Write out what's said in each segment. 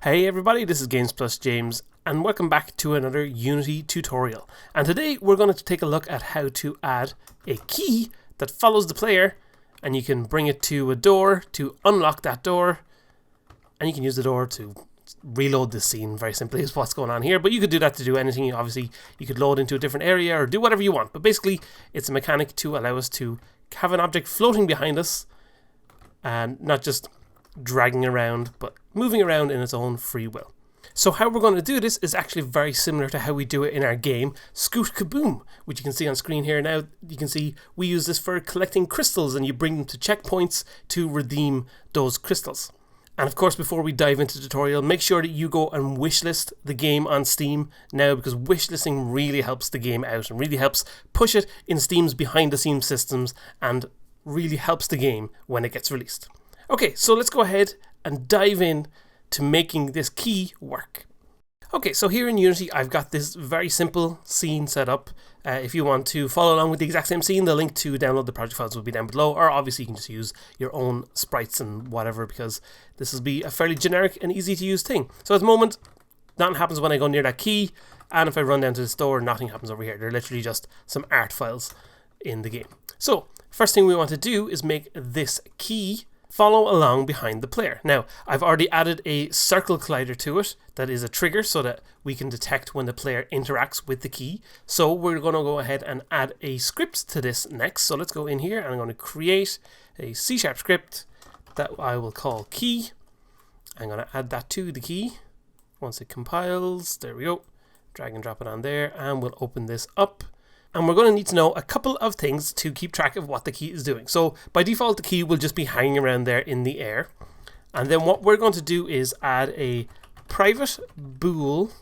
Hey everybody, this is Games Plus James and welcome back to another Unity tutorial. And today we're going to take a look at how to add a key that follows the player, and you can bring it to a door to unlock that door, and you can use the door to reload the scene. Very simply is what's going on here, but you could do that to do anything. Obviously you could load into a different area or do whatever you want, but basically it's a mechanic to allow us to have an object floating behind us and not just dragging around, but moving around in its own free will. So how we're going to do this is actually very similar to how we do it in our game Scoot Kaboom, which you can see on screen here now. You can see we use this for collecting crystals, and you bring them to checkpoints to redeem those crystals. And of course, before we dive into the tutorial, make sure that you go and wishlist the game on Steam now, because wishlisting really helps the game out and really helps push it in Steam's behind the scenes systems and really helps the game when it gets released. Okay, so let's go ahead and dive in to making this key work. Okay, so here in Unity, I've got this very simple scene set up. If you want to follow along with the exact same scene, the link to download the project files will be down below, or obviously you can just use your own sprites and whatever, because this will be a fairly generic and easy to use thing. So at the moment, nothing happens when I go near that key, and if I run down to the store, nothing happens over here. They're literally just some art files in the game. So first thing we want to do is make this key follow along behind the player. Now, I've already added a circle collider to it that is a trigger so that we can detect when the player interacts with the key. So we're going to go ahead and add a script to this next. So let's go in here and I'm going to create a C# script that I will call key. I'm going to add that to the key. Once it compiles, there we go. Drag and drop it on there, and we'll open this up. And we're going to need to know a couple of things to keep track of what the key is doing. So by default, the key will just be hanging around there in the air. And then what we're going to do is add a private bool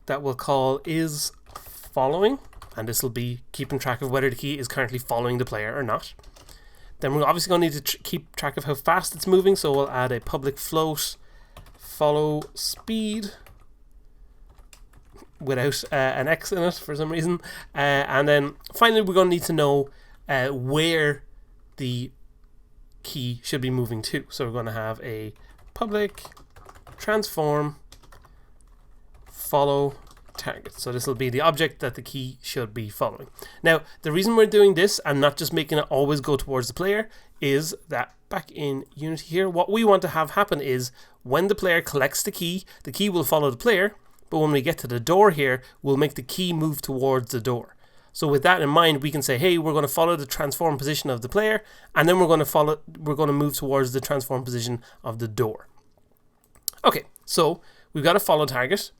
that we'll call isFollowing. And this will be keeping track of whether the key is currently following the player or not. Then we're obviously going to need to keep track of how fast it's moving. So we'll add a public float follow speed without an X in it for some reason. And then finally we're going to need to know where the key should be moving to. So we're going to have a public transform follow target. So this will be the object that the key should be following. Now, the reason we're doing this and not just making it always go towards the player is that back in Unity here, what we want to have happen is when the player collects the key will follow the player. But when we get to the door here, we'll make the key move towards the door. So with that in mind, we can say, hey, we're going to follow the transform position of the player, and then we're going to move towards the transform position of the door. Okay, so we've got a follow target.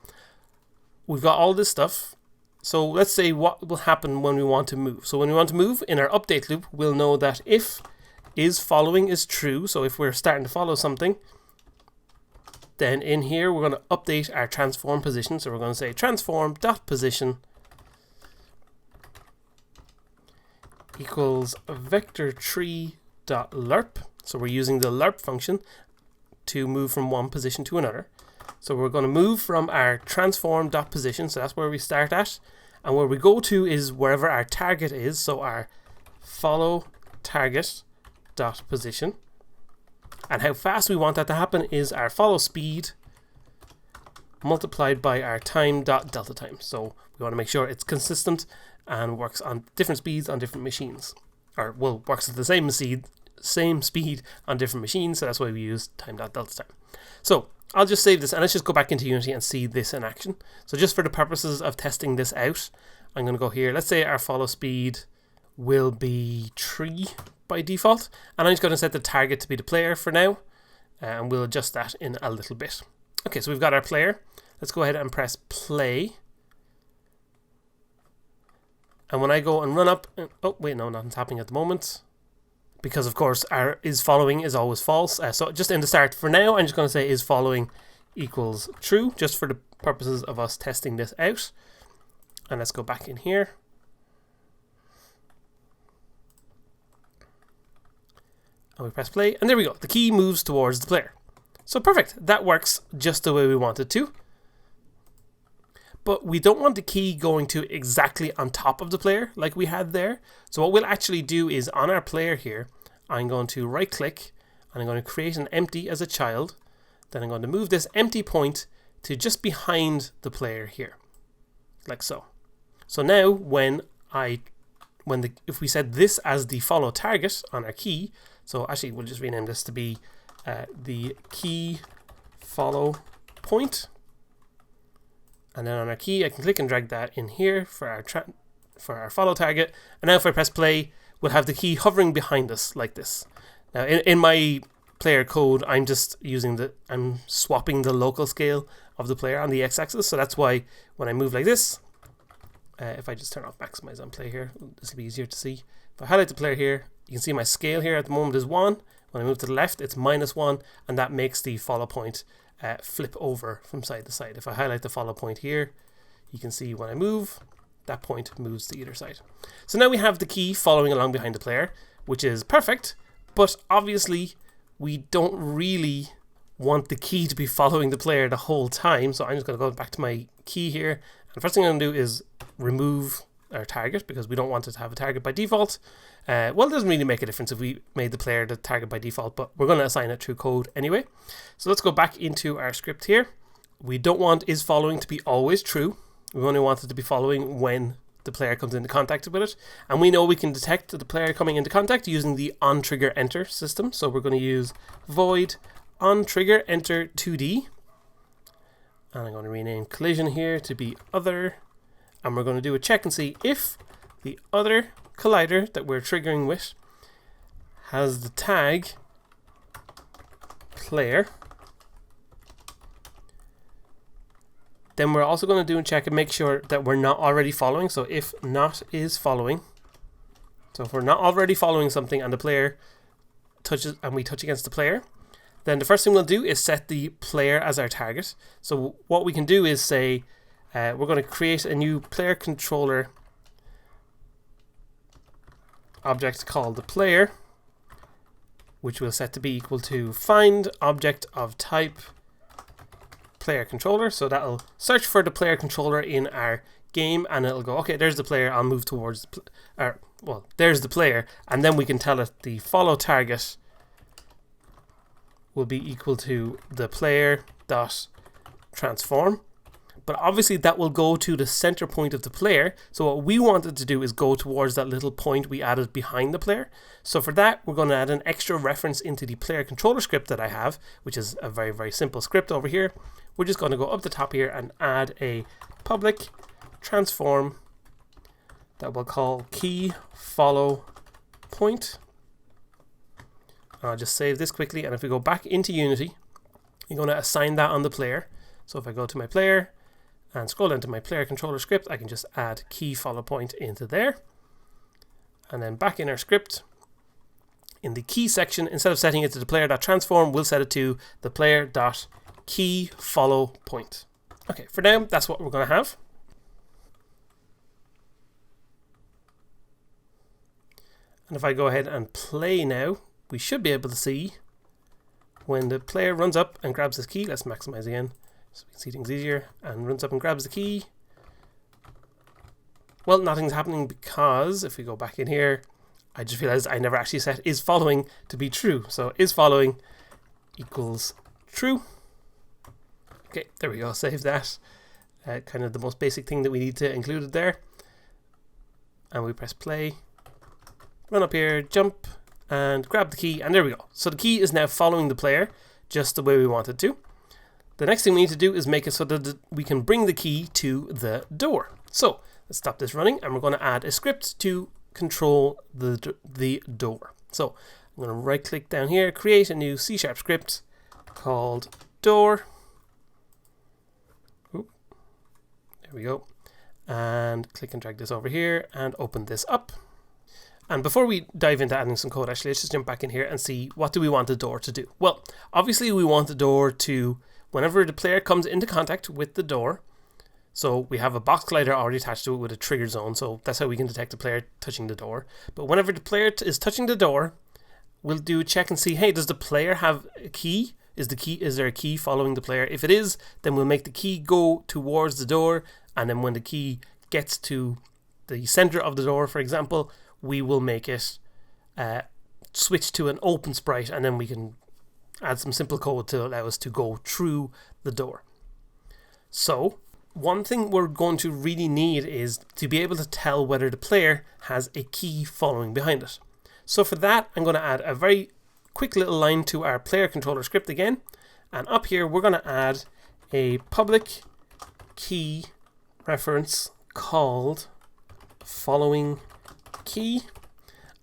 We've got all this stuff. So let's say what will happen when we want to move. So when we want to move in our update loop, we'll know that if isFollowing is true, so if we're starting to follow something, then in here we're going to update our transform position. So we're going to say transform.position equals vector3.lerp. So we're using the lerp function to move from one position to another. So we're going to move from our transform.position, so that's where we start at, and where we go to is wherever our target is, so our follow target.position. And how fast we want that to happen is our follow speed multiplied by our time.delta time. So we want to make sure it's consistent and works on different speeds on different machines. Or, well, works at the same speed on different machines, so that's why we use time.delta time. So I'll just save this and let's just go back into Unity and see this in action. So just for the purposes of testing this out, I'm going to go here. Let's say our follow speed will be 3 by default, and I'm just going to set the target to be the player for now, and we'll adjust that in a little bit. Okay, so we've got our player. Let's go ahead and press play, and when I go and run up, oh wait, no, nothing's happening at the moment, because of course our isFollowing is always false. So just in the start for now, I'm just going to say isFollowing equals true, just for the purposes of us testing this out. And let's go back in here. And we press play, and there we go. The key moves towards the player. So perfect. That works just the way we want it to. But we don't want the key going to exactly on top of the player like we had there. So what we'll actually do is on our player here, I'm going to right click and I'm going to create an empty as a child Then I'm going to move this empty point to just behind the player here, like so. So now if we set this as the follow target on our key, so actually we'll just rename this to be the key follow point, and then on our key I can click and drag that in here for our follow target. And now if I press play, we'll have the key hovering behind us like this. Now in my player code, I'm swapping the local scale of the player on the x-axis, so that's why when I move like this, if I just turn off maximize on play here, this will be easier to see. If I highlight the player here, you can see my scale here at the moment is 1. When I move to the left, it's -1, and that makes the follow point flip over from side to side. If I highlight the follow point here, you can see when I move, that point moves to either side. So now we have the key following along behind the player, which is perfect, but obviously we don't really want the key to be following the player the whole time. So I'm just going to go back to my key here, and the first thing I'm going to do is remove our target, because we don't want it to have a target by default. Well, it doesn't really make a difference if we made the player the target by default, but we're going to assign it through code anyway. So let's go back into our script here. We don't want is following to be always true. We only want it to be following when the player comes into contact with it. And we know we can detect the player coming into contact using the onTriggerEnter system. So we're going to use void onTriggerEnter 2D. And I'm going to rename collision here to be other. And we're going to do a check and see if the other collider that we're triggering with has the tag player. Then we're also going to do a check and make sure that we're not already following. So if not is following. So if we're not already following something and the player touches and we touch against the player, then the first thing we'll do is set the player as our target. So what we can do is say we're going to create a new player controller object called the player, which we'll set to be equal to find object of type player controller. So that'll search for the player controller in our game, and it'll go, okay, there's the player, I'll move towards there's the player, and then we can tell it the follow target will be equal to the player dot transform. But obviously that will go to the center point of the player. So what we wanted to do is go towards that little point we added behind the player. So for that, we're going to add an extra reference into the player controller script that I have, which is a very, very simple script over here. We're just going to go up the top here and add a public transform that we'll call key follow point. I'll just save this quickly. And if we go back into Unity, you're going to assign that on the player. So if I go to my player and scroll into my player controller script, I can just add key follow point into there. And then back in our script, in the key section, instead of setting it to the player.transform, we'll set it to the player.key follow point. Okay, for now, that's what we're going to have. And if I go ahead and play now, we should be able to see when the player runs up and grabs this key. Let's maximize again so we can see things easier, and runs up and grabs the key. Well, nothing's happening because if we go back in here, I just realized I never actually set is following to be true. So is following equals true. Okay, there we go, save that. Kind of the most basic thing that we need to include it there. And we press play, run up here, jump, and grab the key, and there we go. So the key is now following the player just the way we want it to. The next thing we need to do is make it so that we can bring the key to the door. So let's stop this running, and we're going to add a script to control the door. So I'm going to right click down here, create a new C# script called door. Oop, there we go. And click and drag this over here and open this up. And before we dive into adding some code, actually, let's just jump back in here and see what do we want the door to do. Well, obviously we want the door to, whenever the player comes into contact with the door, so we have a box collider already attached to it with a trigger zone, so that's how we can detect the player touching the door. But whenever the player is touching the door, we'll do a check and see, hey, does the player have a key? Is there a key following the player? If it is, then we'll make the key go towards the door, and then when the key gets to the center of the door, for example, we will make it switch to an open sprite, and then we can add some simple code to allow us to go through the door. So one thing we're going to really need is to be able to tell whether the player has a key following behind it. So for that, I'm going to add a very quick little line to our player controller script again. And up here, we're going to add a public key reference called following key.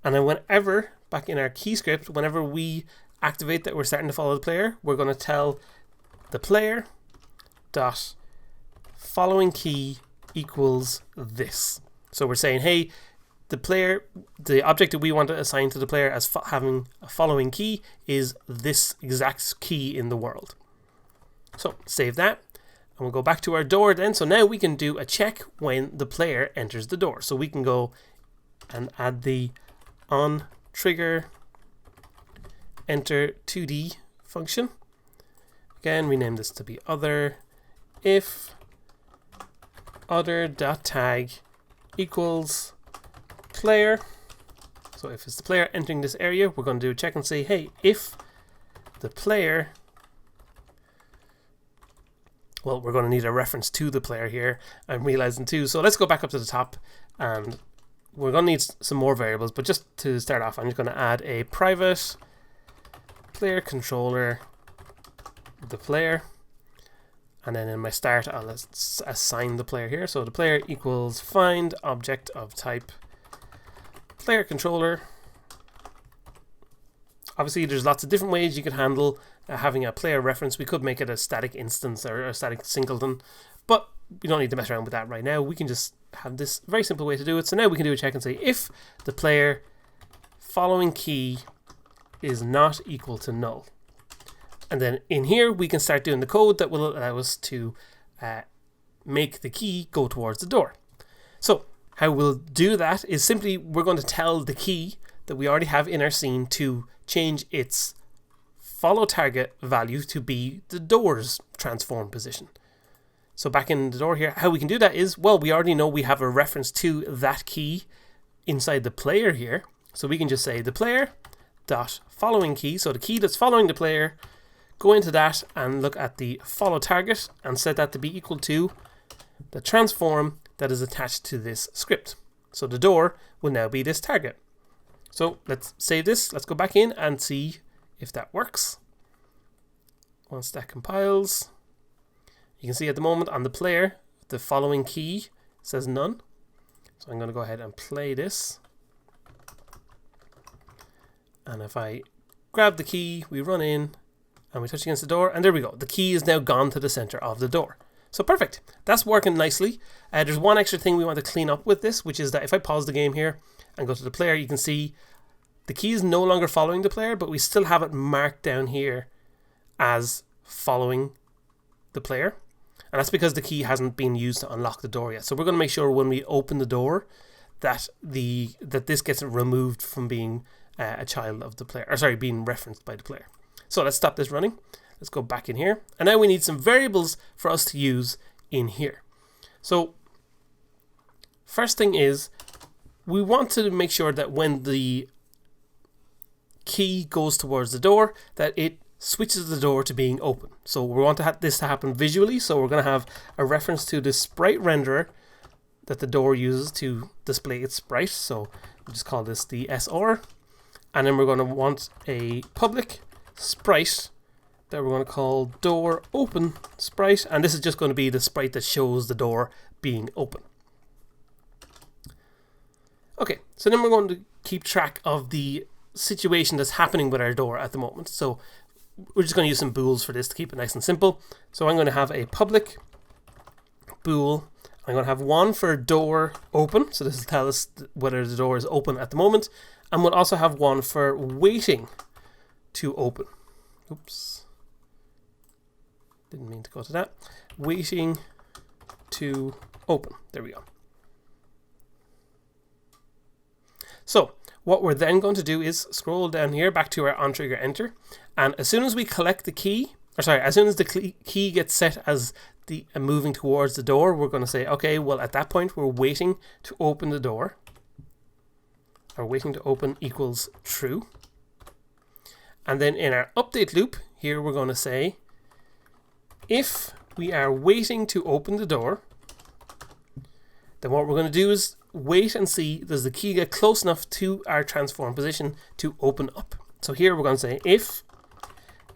And then whenever, back in our key script, whenever we activate that we're starting to follow the player, we're going to tell the player dot following key equals this. So we're saying, hey, the player, the object that we want to assign to the player as having a following key is this exact key in the world. So save that, and we'll go back to our door then. So now we can do a check when the player enters the door. So we can go and add the on trigger enter 2D function. Again, rename this to be other if other.tag equals player. So if it's the player entering this area, we're going to do a check and say, hey, if the player, well, we're going to need a reference to the player here. I'm realizing too. So let's go back up to the top, and we're going to need some more variables. But just to start off, I'm just going to add a private player controller, the player. And then in my start, I'll assign the player here. So the player equals find object of type player controller. Obviously, there's lots of different ways you could handle having a player reference. We could make it a static instance or a static singleton, but we don't need to mess around with that right now. We can just have this very simple way to do it. So now we can do a check and say if the player following key is not equal to null. And then in here, we can start doing the code that will allow us to make the key go towards the door. So how we'll do that is simply we're going to tell the key that we already have in our scene to change its follow target value to be the door's transform position. So back in the door here, how we can do that is, well, we already know we have a reference to that key inside the player here. So we can just say the player dot following key. So the key that's following the player, go into that and look at the follow target and set that to be equal to the transform that is attached to this script. So the door will now be this target. So let's save this. Let's go back in and see if that works. Once that compiles, you can see at the moment on the player, the following key says none. So I'm going to go ahead and play this. And if I grab the key, we run in, and we touch against the door, and there we go. The key is now gone to the center of the door. So perfect. That's working nicely. There's one extra thing we want to clean up with this, which is that if I pause the game here and go to the player, you can see the key is no longer following the player, but we still have it marked down here as following the player. And that's because the key hasn't been used to unlock the door yet. So we're going to make sure when we open the door that this gets removed from being a child of the player, or sorry, being referenced by the player. So let's stop this running. Let's go back in here. And now we need some variables for us to use in here. So first thing is we want to make sure that when the key goes towards the door, that it switches the door to being open. So we want this to happen visually. So we're going to have a reference to the sprite renderer that the door uses to display its sprite. So we'll just call this the SR. And then we're going to want a public sprite that we're going to call door open sprite, and this is just going to be the sprite that shows the door being open. Okay, so then we're going to keep track of the situation that's happening with our door at the moment. So we're just going to use some bools for this to keep it nice and simple. So I'm going to have a public bool. I'm going to have one for door open, so this will tell us whether the door is open at the moment, and we'll also have one for waiting to open. Oops. Didn't mean to go to that. Waiting to open. There we go. So what we're then going to do is scroll down here back to our on trigger enter. And as soon as we collect the key, or sorry, as soon as the key gets set as the moving towards the door, we're going to say, okay, well at that point we're waiting to open the door. Or waiting to open equals true. And then in our update loop, here we're going to say, if we are waiting to open the door, then what we're going to do is wait and see, does the key get close enough to our transform position to open up. So here we're going to say, if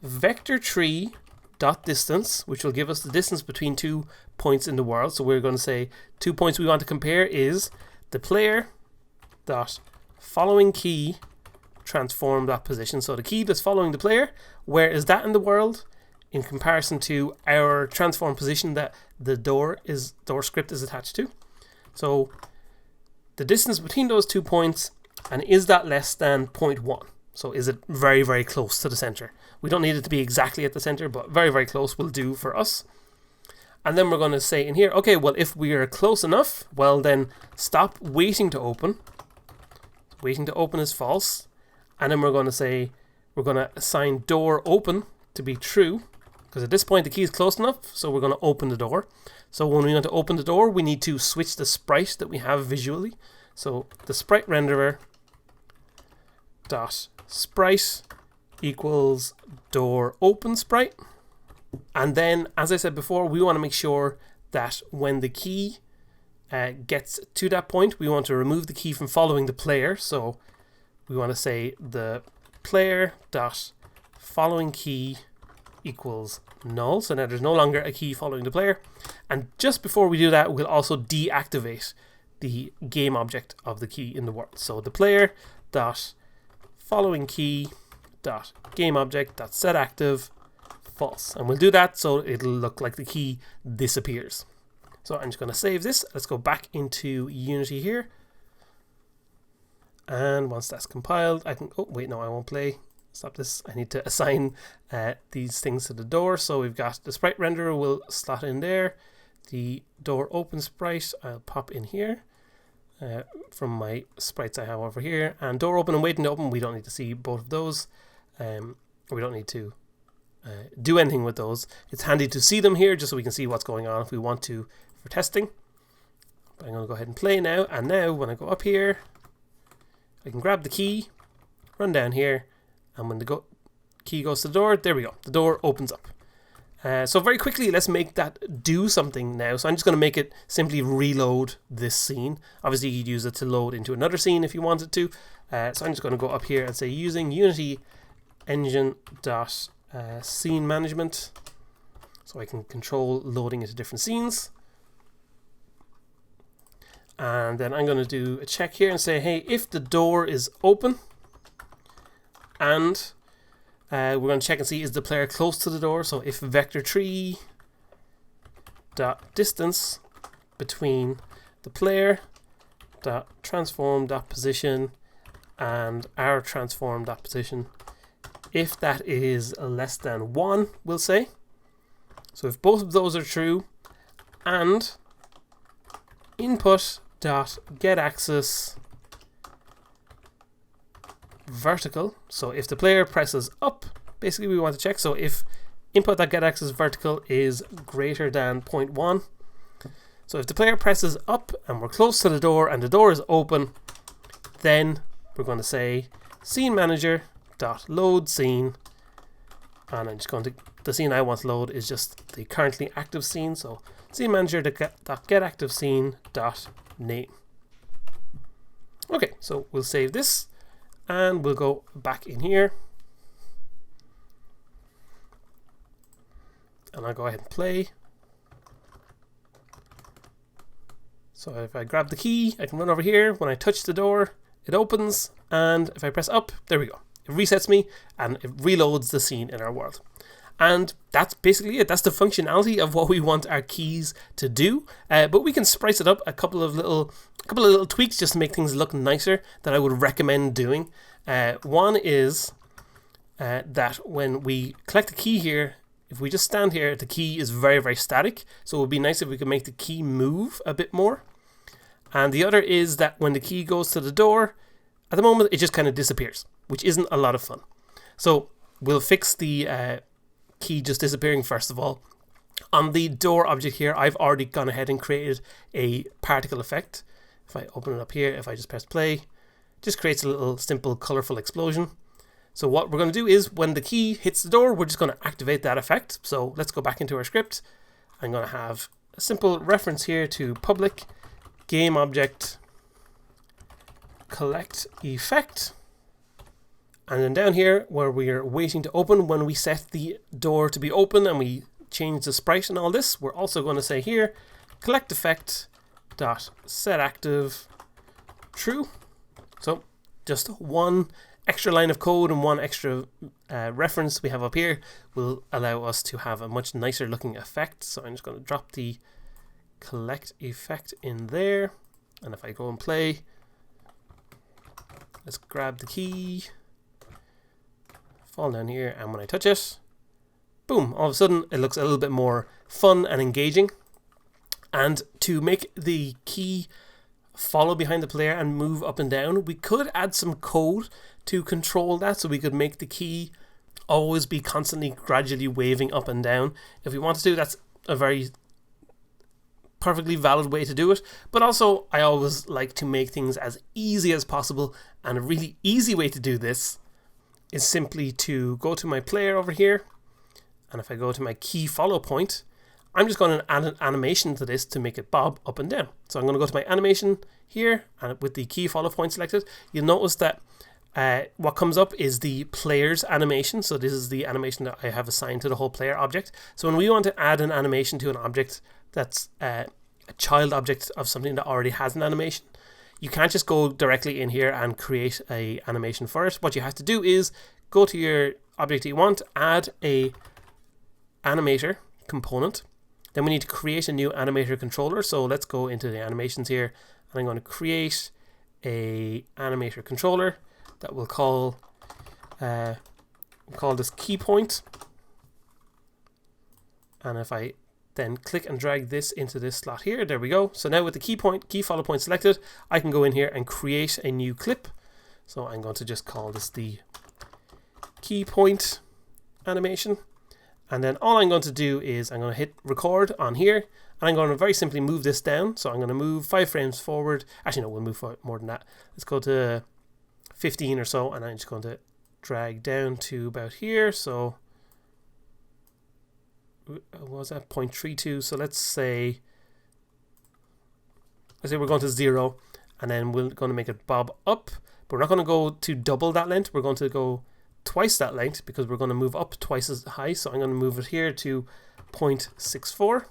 vector tree dot distance, which will give us the distance between 2 points in the world. So we're going to say 2 points we want to compare is the player dot following key transform that position. So the key that's following the player, where is that in the world in comparison to our transform position that the door script is attached to. So the distance between those 2 points, and is that less than 0.1? So is it very, very close to the center? We don't need it to be exactly at the center, but very, very close will do for us. And then we're going to say in here, okay, well, if we are close enough, well, then stop waiting to open. Waiting to open is false. And then we're going to say, we're going to assign door open to be true, because at this point the key is close enough, so we're going to open the door. So when we want to open the door, we need to switch the sprite that we have visually. So the sprite renderer dot sprite equals door open sprite. And then, as I said before, we want to make sure that when the key gets to that point, we want to remove the key from following the player. So we want to say the player dot following key equals null. So now there's no longer a key following the player. And just before we do that, we'll also deactivate the game object of the key in the world. So the player dot following key dot game object dot set active false. And we'll do that so it'll look like the key disappears. So I'm just going to save this. Let's go back into Unity here. And once that's compiled, I can, oh wait, no, I won't play. Stop this. I need to assign these things to the door. So we've got the sprite renderer will slot in there. The door open sprite I'll pop in here from my sprites I have over here. And door open and waiting to open, we don't need to see both of those. We don't need to do anything with those. It's handy to see them here just so we can see what's going on if we want to for testing. But I'm going to go ahead and play now. And now when I go up here, I can grab the key, run down here, and when the key goes to the door, there we go. The door opens up. So very quickly, let's make that do something now. So I'm just going to make it simply reload this scene. Obviously, you'd use it to load into another scene if you wanted to. So I'm just going to go up here and say using Unity engine dot scene management, so I can control loading into different scenes. And then I'm going to do a check here and say, hey, if the door is open, and we're going to check and see is the player close to the door. So if vector tree dot distance between the player dot transform dot position and our transform dot position, if that is less than 1, we'll say. So if both of those are true, and input dot get axis vertical. So if the player presses up, basically we want to check. So if input dot get axis vertical is greater than 0.1. So if the player presses up and we're close to the door and the door is open, then we're going to say scene manager dot load scene, and I'm just going to, the scene I want to load is just the currently active scene. So scene manager dot get active scene dot name. Okay, so we'll save this and we'll go back in here, and I'll go ahead and play. So if I grab the key, I can run over here. When I touch the door, it opens, and if I press up, there we go. It resets me and it reloads the scene in our world. And that's basically it. That's the functionality of what we want our keys to do. But we can spice it up a couple of little tweaks just to make things look nicer that I would recommend doing. One is that when we collect the key here, if we just stand here, the key is very, very static. So it would be nice if we could make the key move a bit more. And the other is that when the key goes to the door, at the moment it just kind of disappears, which isn't a lot of fun. So we'll fix the key just disappearing first of all. On the door object here, I've already gone ahead and created a particle effect. If I open it up here, if I just press play, it just creates a little simple colorful explosion. So what we're going to do is when the key hits the door, we're just going to activate that effect. So let's go back into our script. I'm going to have a simple reference here to public game object collect effect. And then down here where we're waiting to open, when we set the door to be open and we change the sprite and all this, we're also going to say here collect effect dot set active true. So just one extra line of code and one extra reference we have up here will allow us to have a much nicer looking effect. So I'm just going to drop the collect effect in there, and if I go and play, let's grab the key, fall down here, and when I touch it, boom, all of a sudden it looks a little bit more fun and engaging. And to make the key follow behind the player and move up and down, we could add some code to control that, so we could make the key always be constantly gradually waving up and down. If we want to do, that's a very perfectly valid way to do it. But also I always like to make things as easy as possible, and a really easy way to do this is simply to go to my player over here, and if I go to my key follow point, I'm just going to add an animation to this to make it bob up and down. So I'm going to go to my animation here, and with the key follow point selected, you'll notice that what comes up is the player's animation. So this is the animation that I have assigned to the whole player object. So when we want to add an animation to an object that's a child object of something that already has an animation, you can't just go directly in here and create a animation for it. What you have to do is go to your object that you want, add a animator component. Then we need to create a new animator controller. So let's go into the animations here, and I'm going to create a animator controller that we'll call this key point. And if I then click and drag this into this slot here, there we go. So now with the key follow point selected, I can go in here and create a new clip. So I'm going to just call this the key point animation. And then all I'm going to do is I'm going to hit record on here, and I'm going to very simply move this down. So I'm going to move 5 frames forward. Actually, no, we'll move more than that. Let's go to 15 or so, and I'm just going to drag down to about here. So what was that, 0.32? So let's say we're going to 0, and then we're going to make it bob up. But we're not going to go to double that length. We're going to go twice that length because we're going to move up twice as high. So I'm going to move it here to 0.64,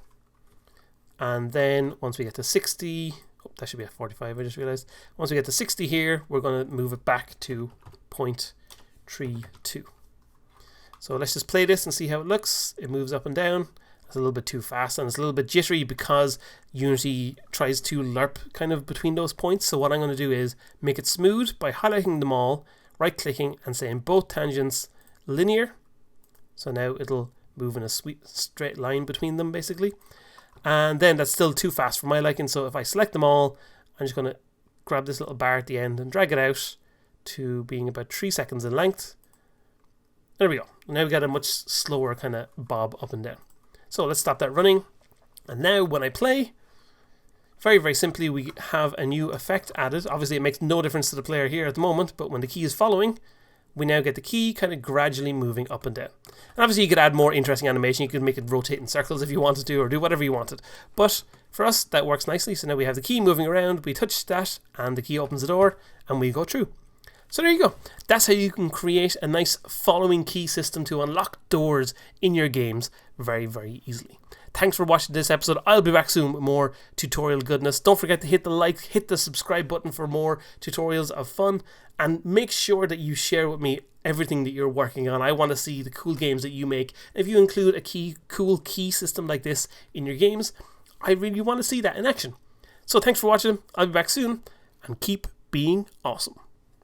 and then once we get to 60, that should be at 45, I just realized. Once we get to 60 here, we're going to move it back to 0.32. So let's just play this and see how it looks. It moves up and down. It's a little bit too fast, and it's a little bit jittery because Unity tries to lerp kind of between those points. So what I'm going to do is make it smooth by highlighting them all, right clicking and saying both tangents linear. So now it'll move in a straight line between them basically. And then that's still too fast for my liking. So if I select them all, I'm just going to grab this little bar at the end and drag it out to being about 3 seconds in length. There we go. Now we got a much slower kind of bob up and down. So let's stop that running. And now when I play, very, very simply, we have a new effect added. Obviously, it makes no difference to the player here at the moment, but when the key is following, we now get the key kind of gradually moving up and down. And obviously, you could add more interesting animation. You could make it rotate in circles if you wanted to, or do whatever you wanted. But for us, that works nicely. So now we have the key moving around, we touch that, and the key opens the door, and we go through. So there you go. That's how you can create a nice following key system to unlock doors in your games very, very easily. Thanks for watching this episode. I'll be back soon with more tutorial goodness. Don't forget to hit the like, hit the subscribe button for more tutorials of fun, and make sure that you share with me everything that you're working on. I want to see the cool games that you make. If you include a cool key system like this in your games, I really want to see that in action. So thanks for watching. I'll be back soon, and keep being awesome.